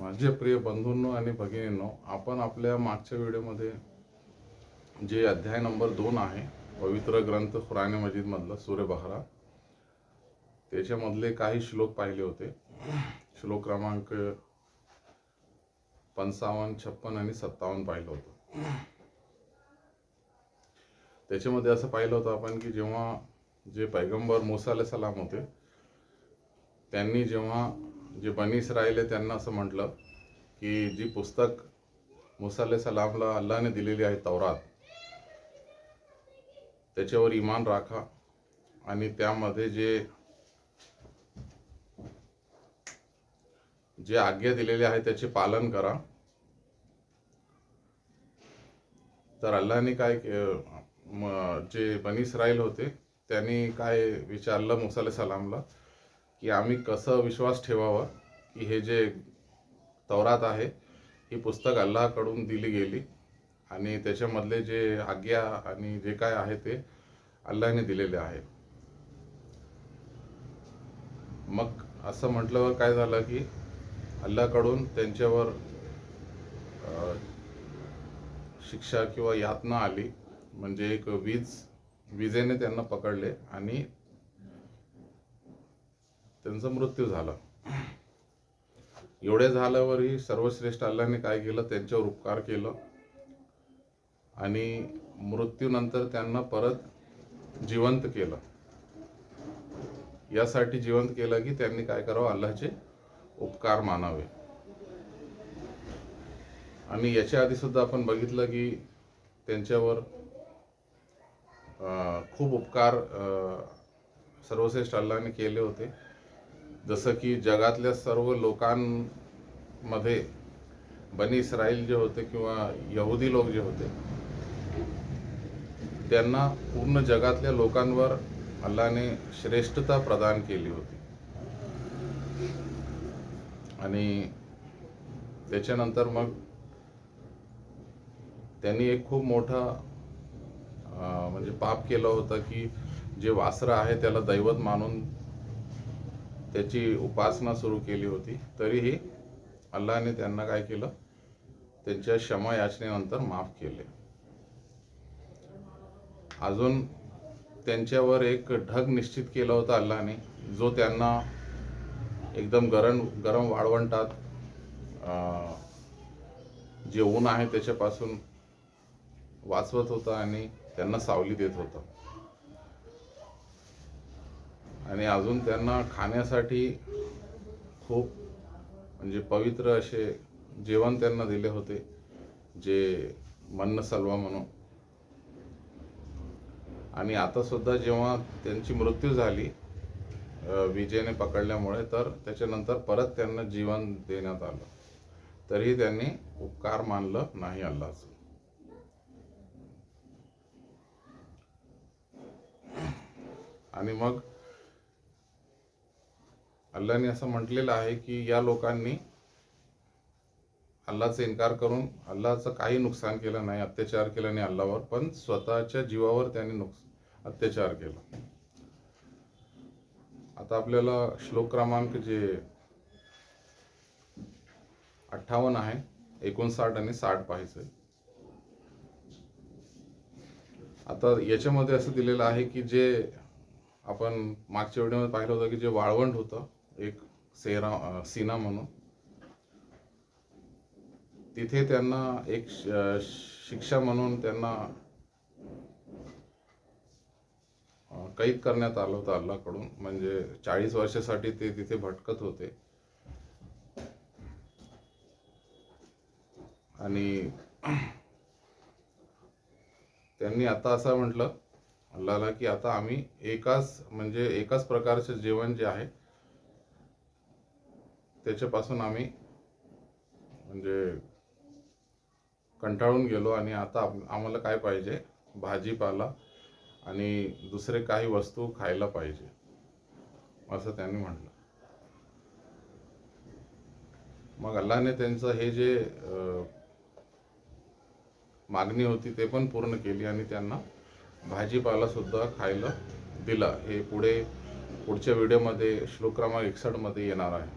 माझे प्रिय बंधूंनो आणि भगिनींनो, आपण आपल्या मागच्या व्हिडिओमध्ये जे अध्याय नंबर 2 आहे पवित्र ग्रंथ कुराण मजीद मधलं सूरे बकरा, त्याच्यामधले काही श्लोक पाहिले होते. श्लोक क्रमांक 55, 56 आणि 57 पाहिलं होतं. त्याच्यामध्ये असं पाहिलं होतं आपण की जेव्हा जे पैगंबर मूसा अलैहिस्सलाम होते, त्यांनी जेव्हा जे बनी इस्राईल आहे त्यांना असं म्हटलं की जी पुस्तक मूसा अलैहिस्सलामला अल्लाहने दिलेली आहे तौरात, त्याच्यावर ईमान राखा आणि त्यामध्ये जे आज्ञा दिलेली आहे त्याचे पालन करा. तर अल्लाहने काय जे बनी इस्राईल होते त्यांनी काय विचारलं मूसा अलैहिस्सलामला की आम्ही कसं विश्वास ठेवावा की हे जे तौरात आहे ही पुस्तक अल्लाहकडून दिली गेली आणि त्याच्यामधले जे आज्ञा आणि जे काय आहे ते अल्लाहने दिलेले आहे. मग असं म्हटल्यावर काय झालं की अल्लाहकडून त्यांच्यावर शिक्षा किंवा यातना आली, म्हणजे एक विजेने त्यांना पकडले आणि त्यांचा मृत्यू झाला. एवढे झाल्यावरही सर्वश्रेष्ठ अल्लाहने काय केलं, त्यांच्यावर उपकार केलं आणि मृत्यूनंतर त्यांना परत जिवंत केलं. यासाठी जिवंत केलं की त्यांनी काय करावं, अल्लाहचे उपकार मानावे. आणि याच्या आधी सुद्धा आपण बघितलं की त्यांच्यावर खूप उपकार सर्वश्रेष्ठ अल्लाहने केले होते. जसं की जगातल्या सर्व लोकांमध्ये बनी इस्राईल जे होते किंवा यहुदी लोक जे होते त्यांना पूर्ण जगातल्या लोकांवर अल्लाहने श्रेष्ठता प्रदान केली होती. आणि त्याच्यानंतर मग त्यांनी एक खूप मोठा म्हणजे पाप केलं होतं की जे वासरं आहे त्याला दैवत मानून त्याची उपासना सुरू केली होती. तरीही अल्लाहने त्यांना काय केलं, त्यांच्या क्षमा याचनेनंतर माफ केले. अजून त्यांच्यावर एक ढग निश्चित केला होता अल्लाहने, जो त्यांना एकदम गरम वाळवंटात जे ऊन आहे त्याच्यापासून वाचवत होता आणि त्यांना सावली देत होता. आणि अजून त्यांना खाण्यासाठी खूप म्हणजे पवित्र असे जेवण त्यांना दिले होते, जे मन्न सलवा म्हणून. आणि आता सुद्धा जेव्हा त्यांची मृत्यू झाली विजेने पकडल्यामुळे, तर त्याच्यानंतर परत त्यांना जीवन देण्यात आलं, तरीही त्यांनी उपकार मानलं नाही अल्लाहचं. आणि मग अल्लाहने असं म्हटलेलं आहे की या लोकांनी अल्लाहचा इन्कार करून अल्लाहचं काही नुकसान केलं नाही, अत्याचार केला नाही अल्लाहवर, पण स्वतःच्या जीवावर त्यांनी अत्याचार केला. आता आपल्याला श्लोक क्रमांक जे 58 आहे, 59 आणि 60 पाहायचंय. आता याच्यामध्ये असं दिलेलं आहे की जे आपण मागच्या व्हिडिओमध्ये पाहिलं होतं की जे वाळवंट होतं एक सीना म्हणून, तिथे त्यांना एक शिक्षा म्हणून त्यांना कैद करण्यात आलं होतं अल्लाहकडून. म्हणजे 40 वर्षासाठी ते तिथे भटकत होते. आणि त्यांनी आता असं म्हटलं अल्लाहला की आता आम्ही एकाच प्रकारचे जेवण जे आहे त्याच्यापासून आम्ही म्हणजे कंटाळून गेलो आणि आता आम्हाला काय पाहिजे, भाजीपाला आणि दुसरे काही वस्तू खायला पाहिजे, असं त्यांनी म्हटलं. मग अल्लाहने त्यांचं हे जे मागणी होती ते पण पूर्ण केली आणि त्यांना भाजीपाला सुद्धा खायला दिला. हे पुढच्या व्हिडिओमध्ये श्लोक क्रमांक 61 मध्ये येणार आहे.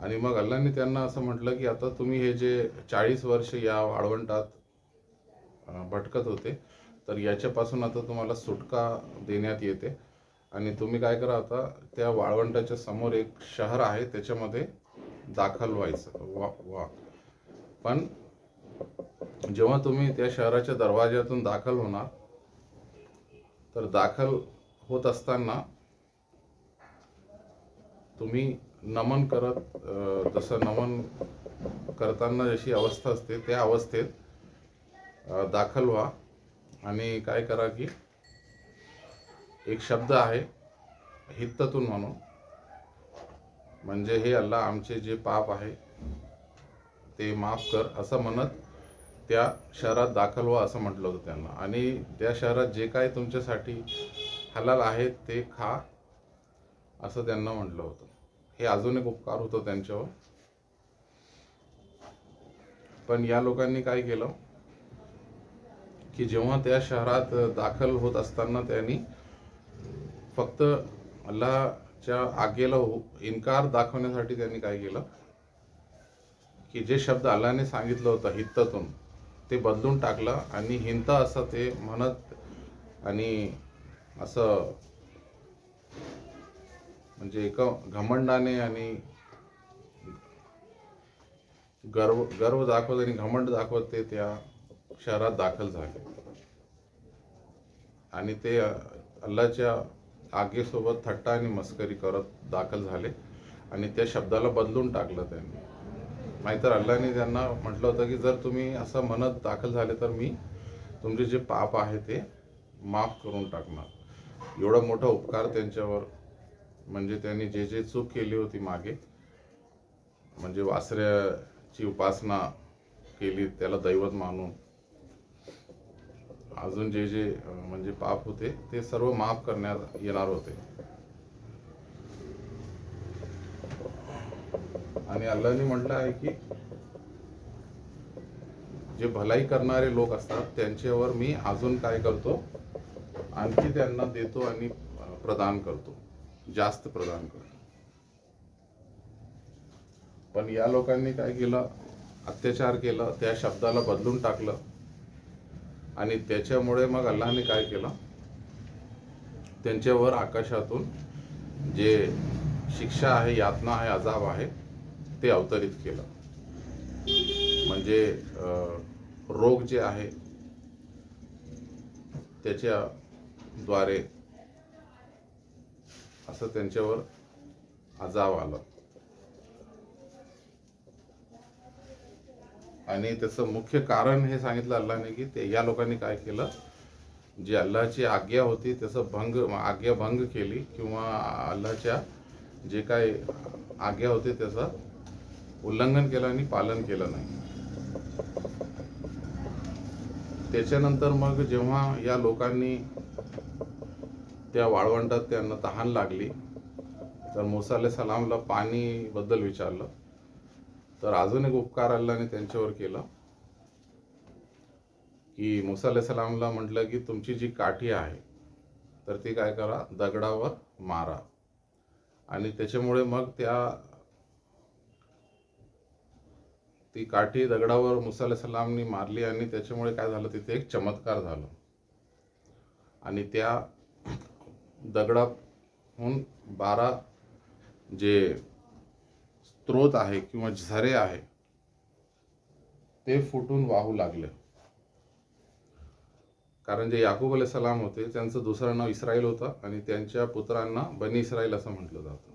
आणि मग अल्लाने त्यांना असं म्हटलं की आता तुम्ही हे जे 40 वर्ष या वाळवंटात भटकत होते, तर याच्यापासून आता तुम्हाला सुटका देण्यात येते. आणि तुम्ही काय करा, आता त्या वाळवंटाच्या समोर एक शहर आहे, त्याच्यामध्ये दाखल व्हायचं वा. पण जेव्हा तुम्ही त्या शहराच्या दरवाज्यातून दाखल होणार, तर दाखल होत असताना तुम्ही नमन करत जसं नमन करताना जशी अवस्था असते त्या अवस्थेत दाखल व्हा. आणि काय करा की एक शब्द आहे हित्ततून म्हणून, म्हणजे हे अल्लाह आमचे जे पाप आहे ते माफ कर असं म्हणत त्या शहरात दाखल व्हा असं म्हटलं होतं त्यांना. आणि त्या शहरात जे काय तुमच्यासाठी हलाल आहे ते खा असं त्यांना म्हटलं होतं. हे अजून एक उपकार होतो त्यांच्यावर. पण या लोकांनी काय केलं की जेव्हा त्या शहरात दाखल होत असताना त्यांनी फक्त अल्लाहच्या आज्ञेला इन्कार दाखवण्यासाठी त्यांनी काय केलं की जे शब्द अल्लाहने सांगितलं होतं हित्ततून, ते बदलून टाकलं आणि हिंत असं ते म्हणत, आणि असं म्हणजे एका घमंडाने आणि गर्व दाखवत आणि घमंड दाखवत ते त्या शहरात दाखल झाले. आणि ते अल्लाहच्या आज्ञेसोबत थट्टा आणि मस्करी करत दाखल झाले आणि त्या शब्दाला बदलून टाकलं त्यांनी. नाहीतर अल्लाहने त्यांना म्हटलं होतं की जर तुम्ही असं म्हणत दाखल झाले तर मी तुमचे जे पाप आहे ते माफ करून टाकणार. एवढा मोठा उपकार त्यांच्यावर, म्हणजे त्यांनी जे जे चूक केली होती मागे, म्हणजे वासऱ्याची उपासना केली, त्याला दैवत मानून, अजून जे जे म्हणजे पाप होते ते सर्व माफ करण्यात येणार होते. आणि अल्लाहने म्हटलं आहे की जे भलाई करणारे लोक असतात त्यांच्यावर मी अजून काय करतो, आणखी त्यांना देतो आणि प्रदान करतो, जास्त प्रदान करतो. पण या लोकांनी काय केलं, अत्याचार केला, त्या शब्दाला बदलून टाकलं. आणि त्याच्यामुळे मग अल्लाहने काय केलं, त्यांच्यावर आकाशातून जे शिक्षा आहे, यातना आहे, अजाब आहे ते अवतरित केलं. म्हणजे रोग जे आहे त्याच्याद्वारे असं त्यांच्यावर अजाब आलं. आणि त्याचं मुख्य कारण हे सांगितलं अल्लाहने की ते या लोकांनी काय केलं, जी अल्लाहची आज्ञा होती त्याचं आज्ञा भंग केली, किंवा अल्लाहच्या जे काय आज्ञा होते त्याचं उल्लंघन केलं आणि पालन केलं नाही. त्याच्यानंतर मग जेव्हा या लोकांनी त्या वाळवंटात त्यांना तहान लागली, तर मूसा अलैहिस्सलामला पाणी बद्दल विचारलं. तर अजून एक उपकार अल्लाहने त्यांच्यावर केला की मूसा अलैहिस्सलामला म्हटलं की तुमची जी काठी आहे तर ती काय करा, दगडावर मारा. आणि त्याच्यामुळे मग ती काठी दगडावर मूसा अलैहिस्सलामनी मारली आणि त्याच्यामुळे काय झालं, तिथे एक चमत्कार झाला. आणि त्या दगडाहून 12 जे स्त्रोत आहे किंवा झरे आहे ते फुटून वाहू लागले. कारण जे याकूब अलैहिस्सलाम होते त्यांचं दुसरं नाव इस्राईल होतं आणि त्यांच्या पुत्रांना बनी इस्राईल असं म्हटलं जातं.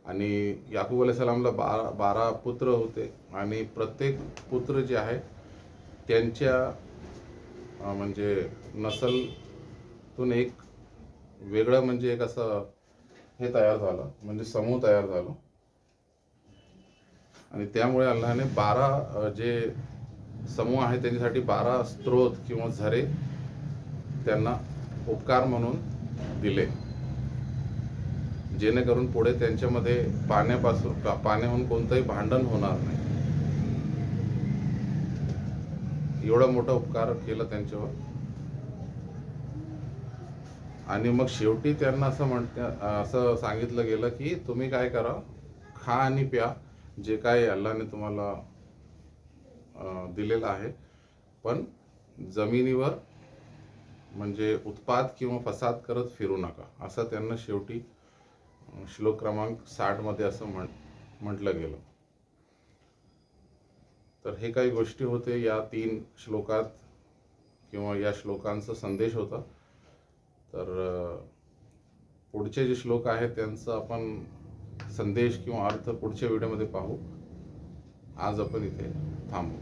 आणि याकूब अलैहिस्सलामला 12 पुत्र होते आणि प्रत्येक पुत्र जे आहे त्यांच्या म्हणजे नसलतून एक वेगळं म्हणजे एक असं हे तयार झालं, म्हणजे समूह तयार झाला. आणि त्यामुळे अल्लाहने 12 जे समूह आहे त्यांच्यासाठी 12 स्त्रोत किंवा झरे त्यांना उपकार म्हणून दिले, जेणेकरून पुढे त्यांच्यामध्ये पाण्याहून कोणतंही भांडण होणार नाही. एवढा मोठा उपकार केला त्यांच्यावर. आणि मग शेवटी त्यांना असं सांगितलं गेलं की तुम्ही काय करा, खा आणि प्या, जे काय अल्लाने तुम्हाला दिलेलं आहे, पण जमिनीवर म्हणजे उत्पात किंवा फसाद करत फिरू नका, असं त्यांना शेवटी श्लोक क्रमांक 60 मध्ये असं म्हटलं गेलं. तर हे काही गोष्टी होते या 3 श्लोकात किंवा या श्लोकांचा संदेश होता. तर पुढचे जे श्लोक आहेत त्यांचा आपण संदेश किंवा अर्थ पुढच्या व्हिडिओमध्ये पाहू. आज आपण इथे थांबू.